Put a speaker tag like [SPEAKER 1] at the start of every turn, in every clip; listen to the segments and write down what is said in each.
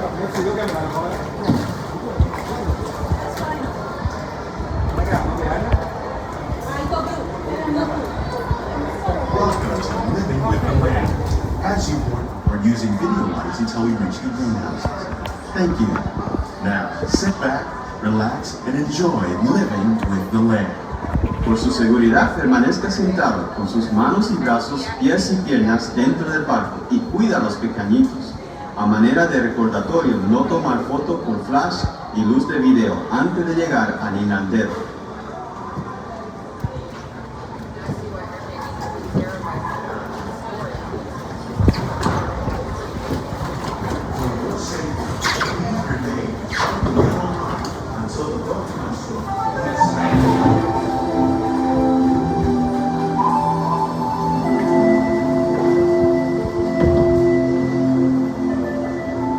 [SPEAKER 1] to Living with the Land. As you are using video lights until we reach the greenhouses. Thank you. Now, sit back, relax, and enjoy living with the land.
[SPEAKER 2] Por su seguridad, permanezca sentado con sus manos y brazos, pies y piernas dentro del barco y cuida a los pequeñitos. A manera de recordatorio, no tomar foto con flash y luz de video antes de llegar al inodoro.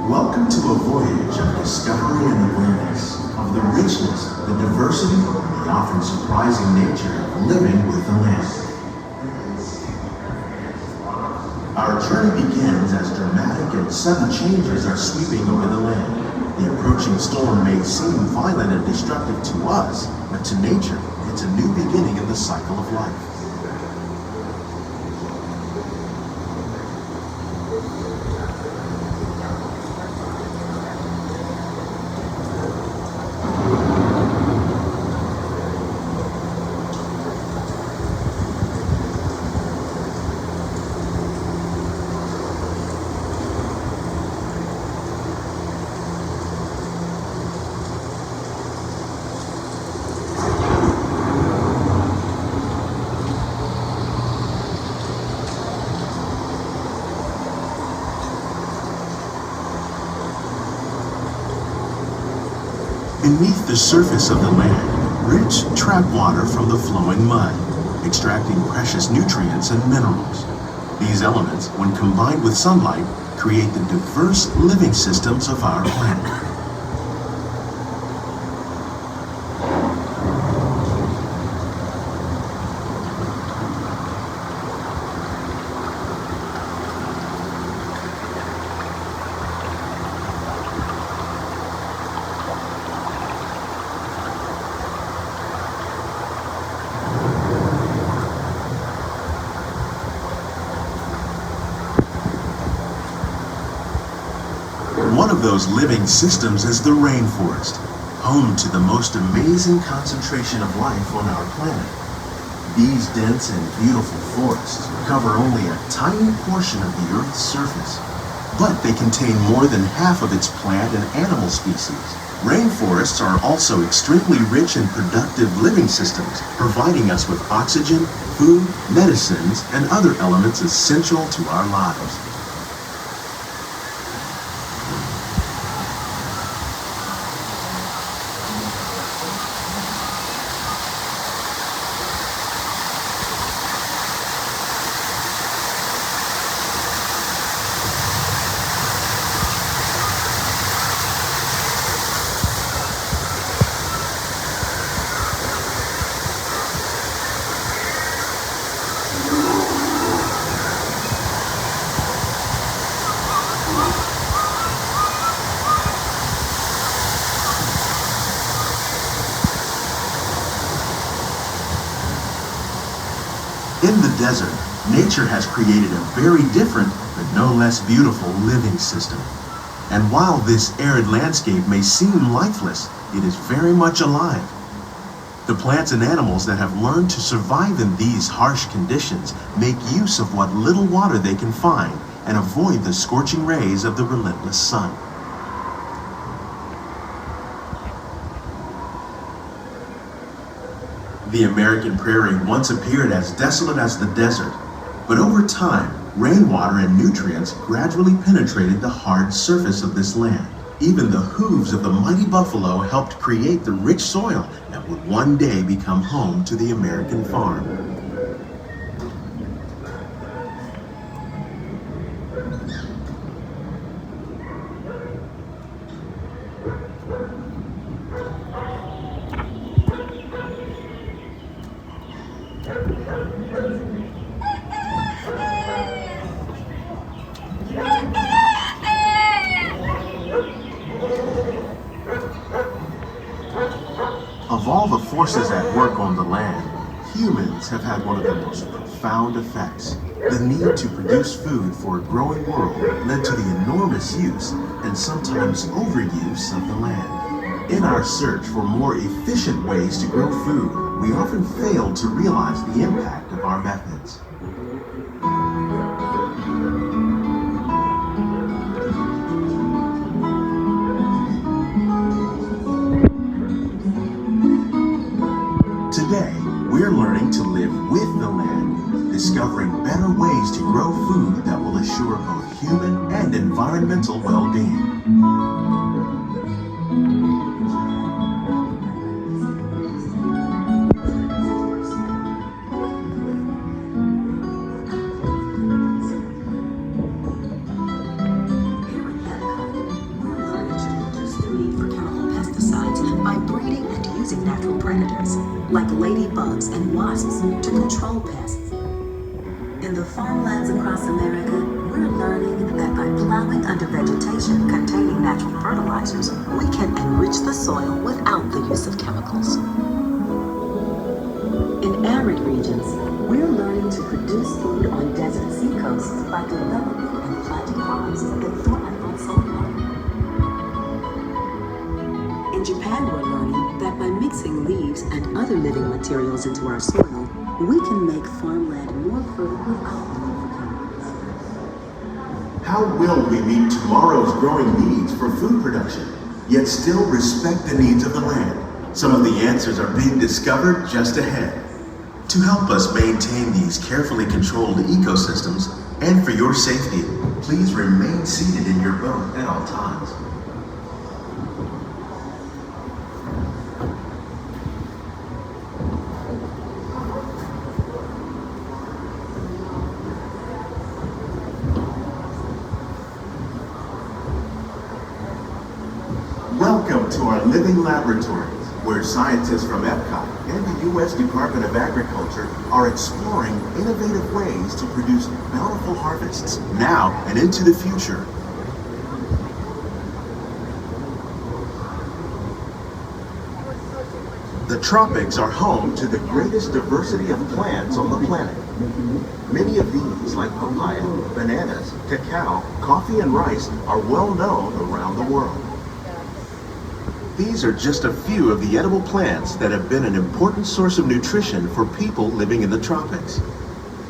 [SPEAKER 1] Welcome to a voyage of discovery and awareness of the richness, the diversity, the often surprising nature of living with the land. Our journey begins as dramatic and sudden changes are sweeping over the land. The approaching storm may seem violent and destructive to us, but to nature, it's a new beginning in the cycle of life. Beneath the surface of the land, rich trap water from the flowing mud, extracting precious nutrients and minerals. These elements, when combined with sunlight, create the diverse living systems of our planet. One of those living systems is the rainforest, home to the most amazing concentration of life on our planet. These dense and beautiful forests cover only a tiny portion of the Earth's surface, but they contain more than half of its plant and animal species. Rainforests are also extremely rich and productive living systems, providing us with oxygen, food, medicines, and other elements essential to our lives. In the desert, nature has created a very different, but no less beautiful living system. And while this arid landscape may seem lifeless, it is very much alive. The plants and animals that have learned to survive in these harsh conditions make use of what little water they can find and avoid the scorching rays of the relentless sun. The American prairie once appeared as desolate as the desert, but over time, rainwater and nutrients gradually penetrated the hard surface of this land. Even the hooves of the mighty buffalo helped create the rich soil that would one day become home to the American farm. forces at work on the land, humans have had one of the most profound effects. The need to produce food for a growing world led to the enormous use and sometimes overuse of the land. In our search for more efficient ways to grow food, we often fail to realize the impact of our methods. Today, we're learning to live with the land, discovering better ways to grow food that will assure both human and environmental well-being.
[SPEAKER 3] Here at EPCOT, we're learning to reduce the need for chemical pesticides by breeding and using natural predators, like ladybugs and wasps, to control pests. In the farmlands across America, we're learning that by plowing under vegetation containing natural fertilizers, we can enrich the soil without the use of chemicals. In arid regions, we're learning to produce food on desert seacoasts by developing and planting crops that thrive on salt water. In Japan, we're learning that by mixing leaves and other living materials into our soil, we can make farmland more fertile without the need for chemicals.
[SPEAKER 1] How will we meet tomorrow's growing needs for food production, yet still respect the needs of the land? Some of the answers are being discovered just ahead. To help us maintain these carefully controlled ecosystems, and for your safety, please remain seated in your boat at all times. Welcome to our living laboratories, where scientists from EPCOT and the U.S. Department of Agriculture are exploring innovative ways to produce bountiful harvests now and into the future. The tropics are home to the greatest diversity of plants on the planet. Many of these, like papaya, bananas, cacao, coffee, and rice, are well known around the world. These are just a few of the edible plants that have been an important source of nutrition for people living in the tropics.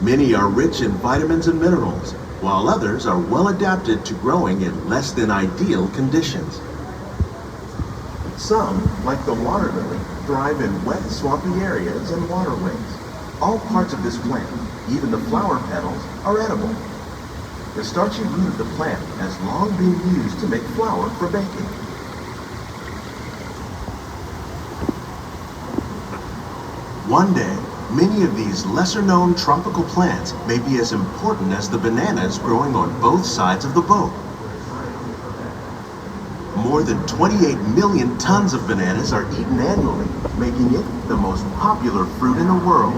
[SPEAKER 1] Many are rich in vitamins and minerals, while others are well adapted to growing in less than ideal conditions. Some, like the water lily, thrive in wet, swampy areas and waterways. All parts of this plant, even the flower petals, are edible. The starchy root of the plant has long been used to make flour for baking. One day, many of these lesser-known tropical plants may be as important as the bananas growing on both sides of the boat. More than 28 million tons of bananas are eaten annually, making it the most popular fruit in the world.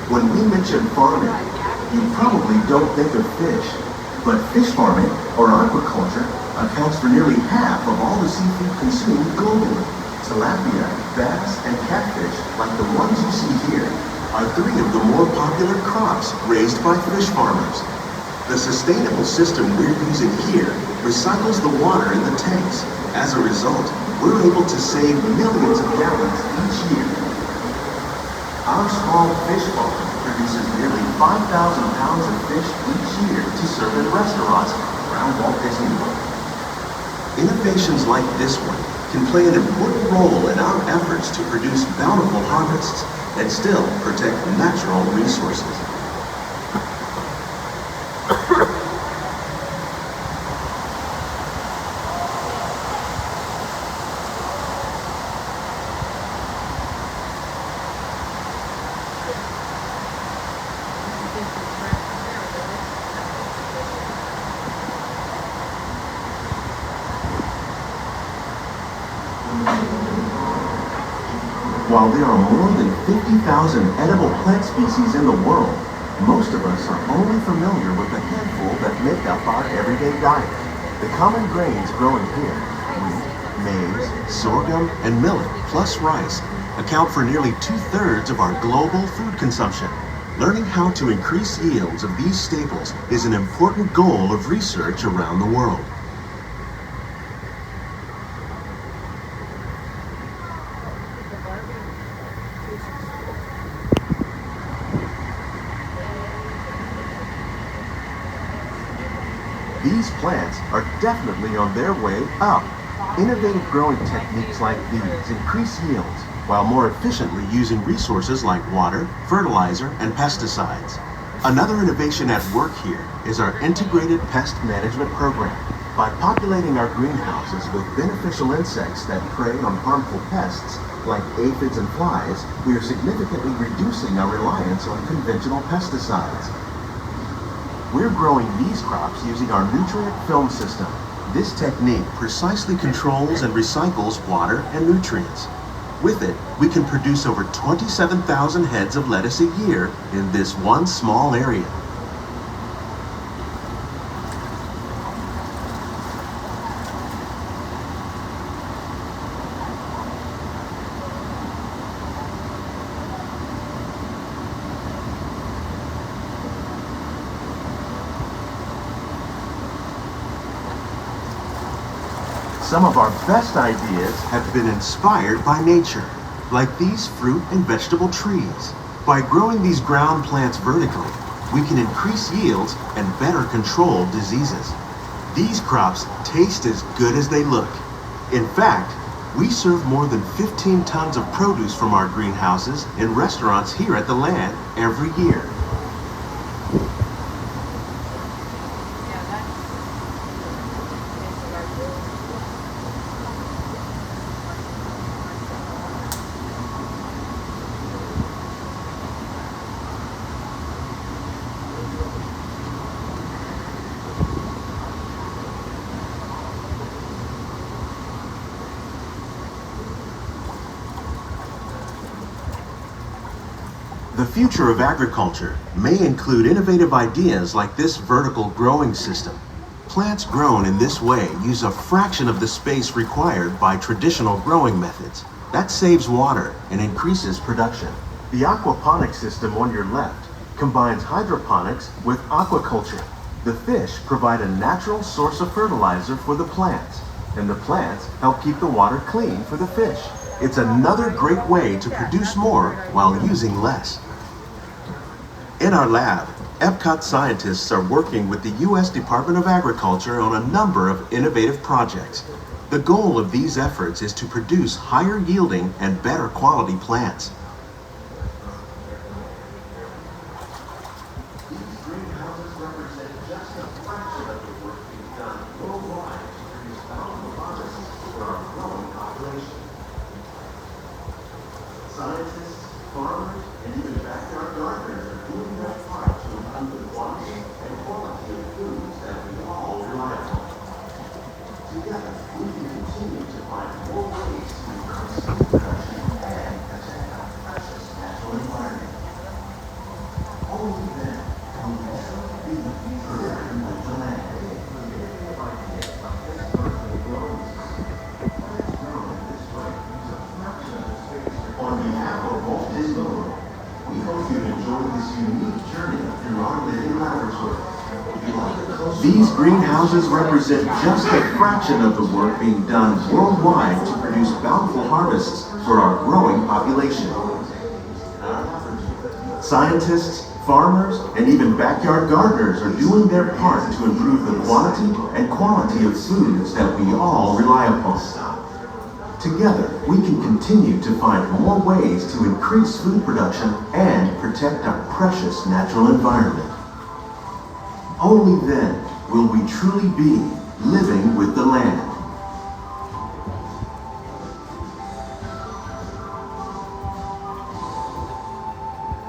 [SPEAKER 1] When we mention farming, you probably don't think of fish, but fish farming, or aquaculture, accounts for nearly half of all the seafood consumed globally. Tilapia, bass, and catfish, like the ones you see here, are three of the more popular crops raised by fish farmers. The sustainable system we're using here recycles the water in the tanks. As a result, we're able to save millions of gallons each year. Our small fish farm produces nearly 5,000 pounds of fish each year to serve in restaurants around Walt Disney World. Innovations like this one can play an important role in our efforts to produce bountiful harvests and still protect natural resources. While there are more than 50,000 edible plant species in the world, most of us are only familiar with the handful that make up our everyday diet. The common grains growing here, wheat, maize, sorghum, and millet, plus rice, account for nearly 2/3 of our global food consumption. Learning how to increase yields of these staples is an important goal of research around the world. These plants are definitely on their way up. Innovative growing techniques like these increase yields while more efficiently using resources like water, fertilizer, and pesticides. Another innovation at work here is our integrated pest management program. By populating our greenhouses with beneficial insects that prey on harmful pests like aphids and flies, we are significantly reducing our reliance on conventional pesticides. We're growing these crops using our nutrient film system. This technique precisely controls and recycles water and nutrients. With it, we can produce over 27,000 heads of lettuce a year in this one small area. Some of our best ideas have been inspired by nature, like these fruit and vegetable trees. By growing these ground plants vertically, we can increase yields and better control diseases. These crops taste as good as they look. In fact, we serve more than 15 tons of produce from our greenhouses in restaurants here at the land every year. The future of agriculture may include innovative ideas like this vertical growing system. Plants grown in this way use a fraction of the space required by traditional growing methods. That saves water and increases production. The aquaponics system on your left combines hydroponics with aquaculture. The fish provide a natural source of fertilizer for the plants, and the plants help keep the water clean for the fish. It's another great way to produce more while using less. In our lab, EPCOT scientists are working with the U.S. Department of Agriculture on a number of innovative projects. The goal of these efforts is to produce higher yielding and better quality plants. These greenhouses represent just a fraction of the work being done worldwide to produce bountiful harvests for our growing population. Scientists, farmers, and even backyard gardeners are doing their part to improve the quantity and quality of foods that we all rely on. Together, we can continue to find more ways to increase food production and protect our precious natural environment. Only then can we truly be the future living with the land. On behalf of Walt Disney World, we hope you've enjoyed this unique journey through our living laboratory. These greenhouses represent just a fraction of the work being done worldwide to produce bountiful harvests for our growing population. Scientists, farmers, and even backyard gardeners are doing their part to improve the quantity and quality of foods that we all rely upon. Together, we can continue to find more ways to increase food production and protect our precious natural environment. Only then will we truly be living with the land.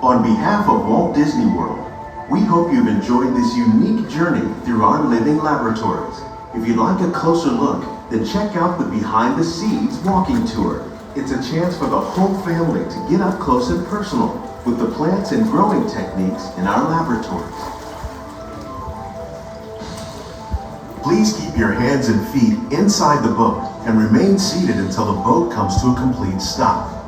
[SPEAKER 1] On behalf of Walt Disney World, we hope you've enjoyed this unique journey through our living laboratories. If you'd like a closer look, then check out the Behind the Seeds walking tour. It's a chance for the whole family to get up close and personal with the plants and growing techniques in our laboratories. Please keep your hands and feet inside the boat and remain seated until the boat comes to a complete stop.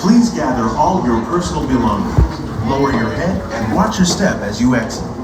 [SPEAKER 1] Please gather all your personal belongings. Lower your head and watch your step as you exit.